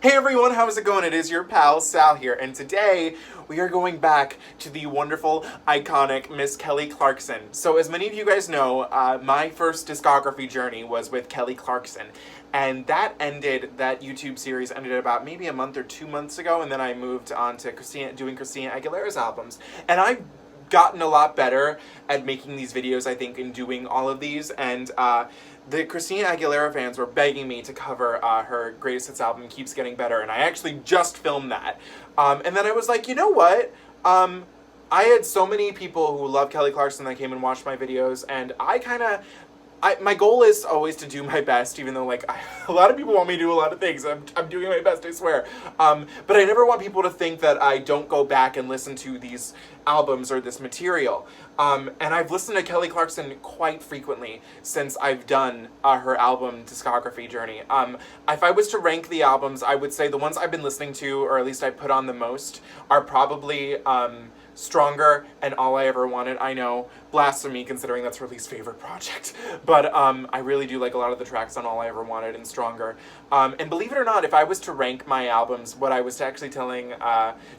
Hey everyone, how's it going? It is your pal Sal here, and today we are going back to the wonderful, iconic Miss Kelly Clarkson. So as many of you guys know, my first discography journey was with Kelly Clarkson, and that YouTube series ended about maybe a month or 2 months ago, and then I moved on to doing Christina Aguilera's albums. And I've gotten a lot better at making these videos, I think, in doing all of these, and the Christina Aguilera fans were begging me to cover her Greatest Hits album, Keeps Getting Better, and I actually just filmed that. And then I was like, you know what? I had so many people who love Kelly Clarkson that came and watched my videos, and my goal is always to do my best, even though a lot of people want me to do a lot of things. I'm doing my best, I swear. But I never want people to think that I don't go back and listen to these albums or this material. And I've listened to Kelly Clarkson quite frequently since I've done her album discography journey. If I was to rank the albums, I would say the ones I've been listening to, or at least I put on the most, are probably Stronger and All I Ever Wanted. I know, blasphemy considering that's her least favorite project, but I really do like a lot of the tracks on All I Ever Wanted and Stronger. And believe it or not, if I was to rank my albums, what I was actually telling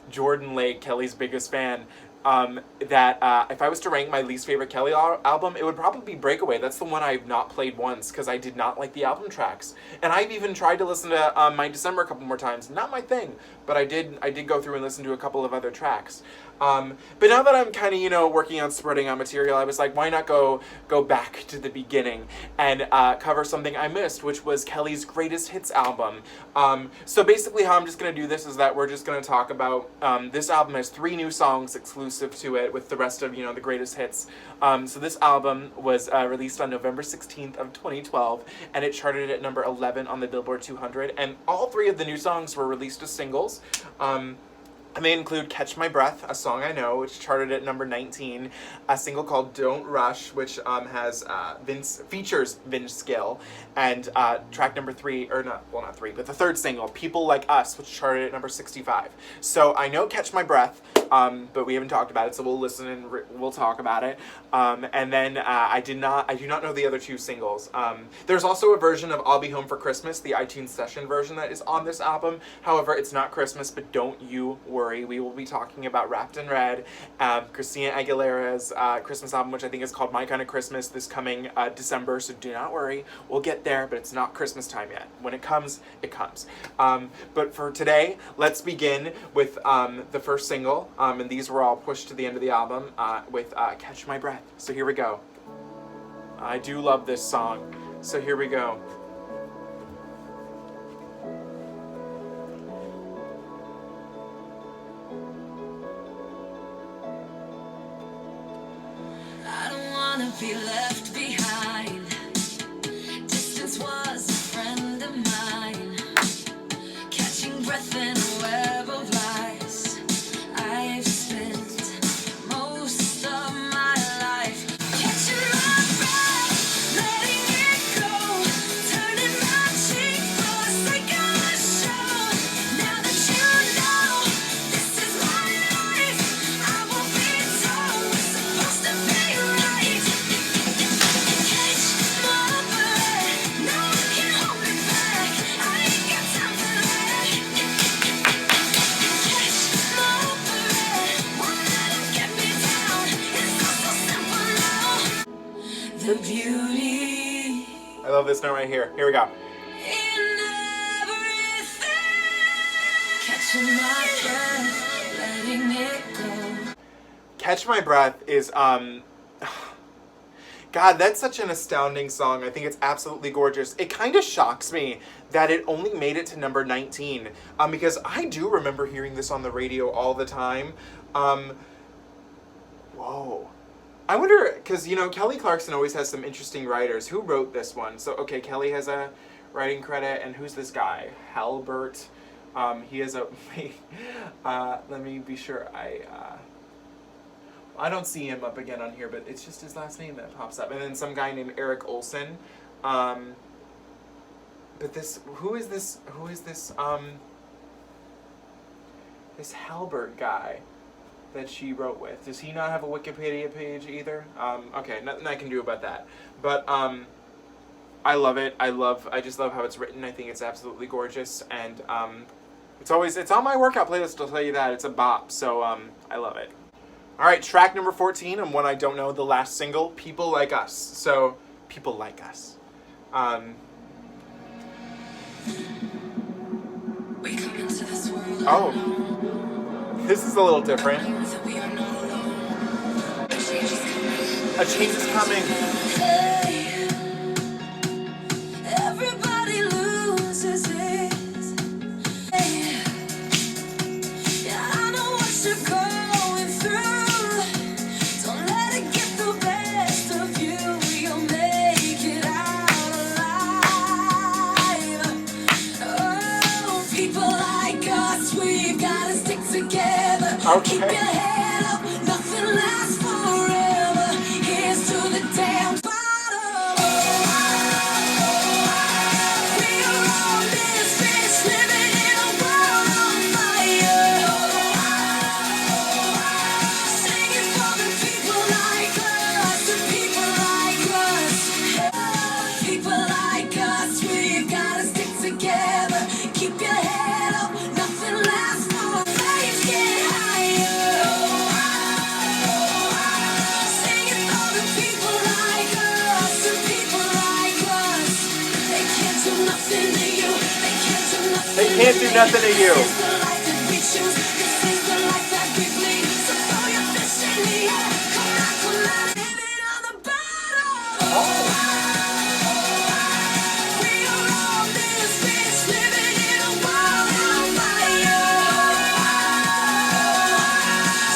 Jordan Lake, Kelly's biggest fan, that if I was to rank my least favorite Kelly album, it would probably be Breakaway. That's the one I've not played once because I did not like the album tracks. And I've even tried to listen to My December a couple more times. Not my thing, but I did go through and listen to a couple of other tracks. But now that I'm kind of, working on spreading out material, I was like, why not go back to the beginning and cover something I missed, which was Kelly's Greatest Hits album. So basically how I'm just going to do this is that we're just going to talk about, this album has 3 new songs exclusive to it with the rest of, the greatest hits. So this album was released on November 16th of 2012, and it charted at number 11 on the Billboard 200, and all 3 of the new songs were released as singles. And they include Catch My Breath, a song I know, which charted at number 19, a single called Don't Rush, which features Vince Gill, and track number 3, or not 3, but the 3rd single, People Like Us, which charted at number 65. So I know Catch My Breath, but we haven't talked about it, so we'll listen and we'll talk about it. And then I do not know the other 2 singles. There's also a version of I'll Be Home for Christmas, the iTunes session version that is on this album. However, it's not Christmas, but don't you worry. We will be talking about Wrapped in Red, Christina Aguilera's Christmas album, which I think is called My Kind of Christmas, this coming December, so do not worry. We'll get there, but it's not Christmas time yet. When it comes, it comes. But for today, let's begin with the first single, and these were all pushed to the end of the album, with Catch My Breath. So here we go. I do love this song, so here we go. Be left behind. Distance was a friend of mine. Catching breath in a web of lies. I've spent most of my life catching my breath, letting it go, turning my cheek for the sake of the show. Now that you know this is my life, I won't be told we're supposed to be right. The beauty. I love this note right here. Here we go. In everything. Catching my breath, letting it go. Catch My Breath is, God, that's such an astounding song. I think it's absolutely gorgeous. It kind of shocks me that it only made it to number 19, because I do remember hearing this on the radio all the time. Whoa. I wonder, because, Kelly Clarkson always has some interesting writers. Who wrote this one? So, okay, Kelly has a writing credit, and who's this guy? Halbert. He has a... let me be sure I don't see him up again on here, but it's just his last name that pops up. And then some guy named Eric Olson. But who is this Halbert guy that she wrote with? Does he not have a Wikipedia page either? Okay, nothing I can do about that. But I love it. I just love how it's written. I think it's absolutely gorgeous, and it's on my workout playlist. I'll tell you that it's a bop. So I love it. All right, track number 14, and one I don't know, the last single, "People Like Us." So, "People Like Us." We come into this world Oh, alone. this is a little different. That we are not alone. A change is coming. A change is coming. Hey, everybody loses it. Hey, yeah, I know what you're going through. Don't let it get the best of you. You'll make it out alive. Oh, people like us, we've got to stick together. Okay. Keep your head up, nothing lasts forever. Here's to the damn bottom. We are all misfits living in a world on fire. Singing for the people like us, the people like us. People like us, we've got to stick together. Keep your head up, nothing lasts forever. Flames get higher. Singing for the people like us, the people like us. They can't do nothing to you. They can't do nothing. They can't do nothing to you. This is the life that we choose. This is the life that we bleed. So throw your fish in the air. Come on, living on the bottom. We are all misfits living in a world on fire.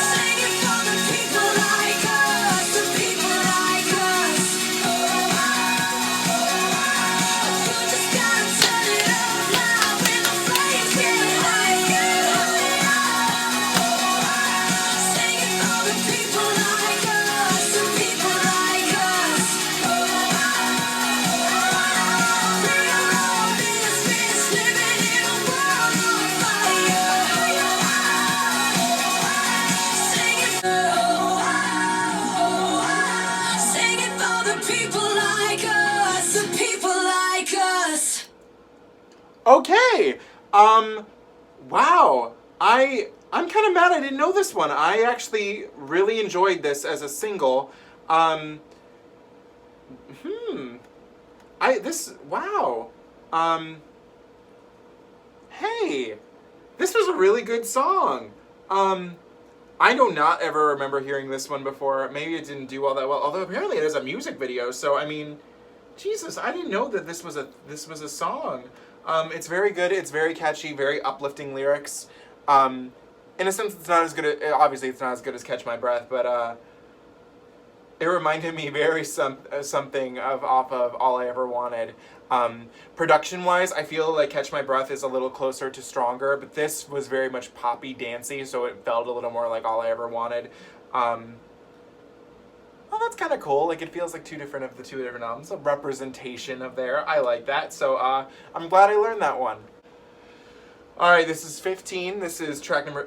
Singing for the people like us, the people like us. You just gotta turn it up now when the flames get higher. Singing for the people like us, the people like us. We are all misfits living in a world on fire. Singing for the people like us, the people like us. Okay. Wow. I'm kind of mad I didn't know this one. I actually really enjoyed this as a single. Wow. Hey. This was a really good song. I do not ever remember hearing this one before. Maybe it didn't do all that well. Although apparently it is a music video, so I mean, Jesus, I didn't know that this was a song. It's very good. It's very catchy. Very uplifting lyrics. In a sense, it's not as good. Obviously, it's not as good as "Catch My Breath," but it reminded me very something off of "All I Ever Wanted." Production-wise, I feel like "Catch My Breath" is a little closer to "Stronger," but this was very much poppy, dancey, so it felt a little more like "All I Ever Wanted." Well, that's kind of cool. Like, it feels like two different albums. A representation of there. I like that. So, I'm glad I learned that one. Alright, this is 15. This is track number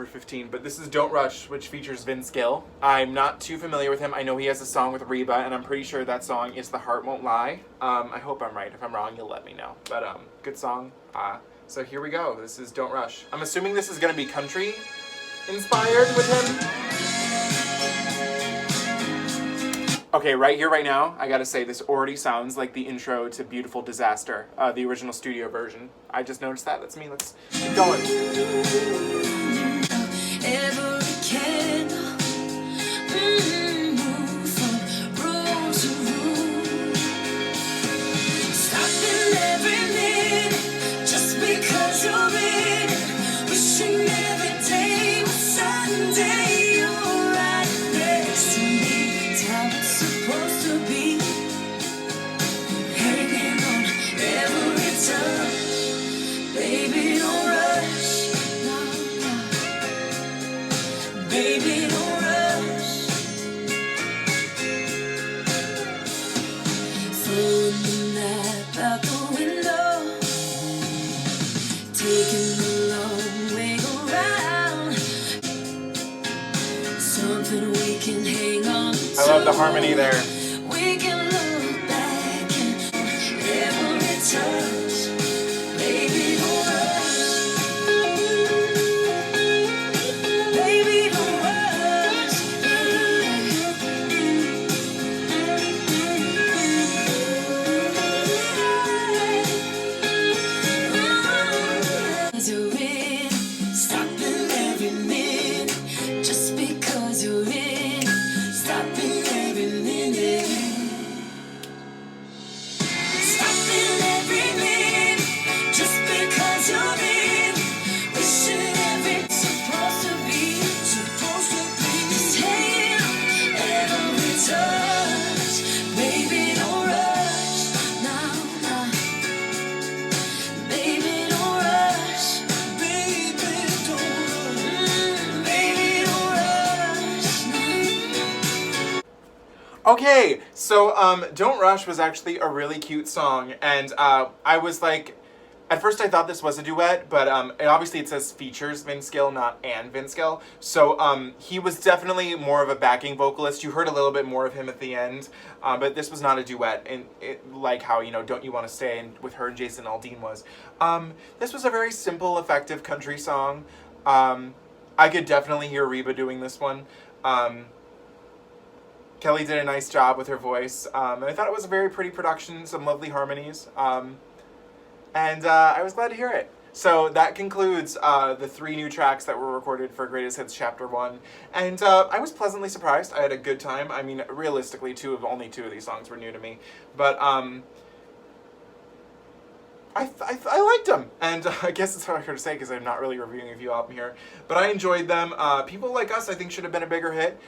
15. But this is "Don't Rush," which features Vince Gill. I'm not too familiar with him. I know he has a song with Reba, and I'm pretty sure that song is "The Heart Won't Lie." I hope I'm right. If I'm wrong, you'll let me know. But, good song. So here we go. This is "Don't Rush." I'm assuming this is going to be country inspired with him. Okay, right here, right now, I gotta say, this already sounds like the intro to "Beautiful Disaster," the original studio version. I just noticed that. That's me. Let's keep going. Every candle, move from room to room. Stopping every minute just because you're in it. Wishing every day was Sunday. You're right next to me. It's how it's supposed to be. Hanging on every turn. Baby, don't rush. No, no. Baby, don't rush. Throwing the night out the window. Taking the long way around. Something we can hang on to. I love the harmony there. We can look back and touch. Baby, don't rush. Baby, don't rush. 'Cause you're in, stopping every minute. Just because you're in, stopping every minute. Stopping every minute. Just because you're in, wishing every supposed to be just hanging every touch. Baby, don't rush. Now, now. Baby, don't rush. Baby, don't rush. Baby, don't rush. Okay, so Don't Rush was actually a really cute song, and I was like, at first I thought this was a duet, but obviously it says features Vince Gill, not and Vince Gill, so he was definitely more of a backing vocalist. You heard a little bit more of him at the end, but this was not a duet, and like how, you know, Don't You Want to Stay and with her and Jason Aldean was. This was a very simple, effective country song. I could definitely hear Reba doing this one. Kelly did a nice job with her voice. And I thought it was a very pretty production, some lovely harmonies. And I was glad to hear it. So that concludes the 3 new tracks that were recorded for Greatest Hits Chapter 1. And I was pleasantly surprised. I had a good time. I mean, realistically, only two of these songs were new to me. But I liked them, and I guess it's hard to say because I'm not really reviewing a few album here, but I enjoyed them. People Like Us, I think, should have been a bigger hit,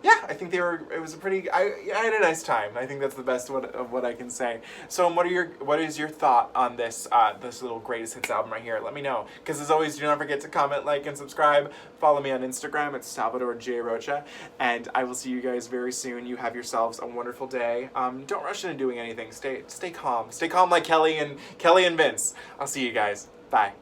yeah, I think it was a pretty, I had a nice time. I think that's the best of what I can say. So what is your thought on this this little Greatest Hits album right here? Let me know. Because as always, do not forget to comment, like, and subscribe. Follow me on Instagram. It's Salvador J. Rocha. And I will see you guys very soon. You have yourselves a wonderful day. Don't rush into doing anything. Stay calm. Stay calm like Kelly and Vince. I'll see you guys. Bye.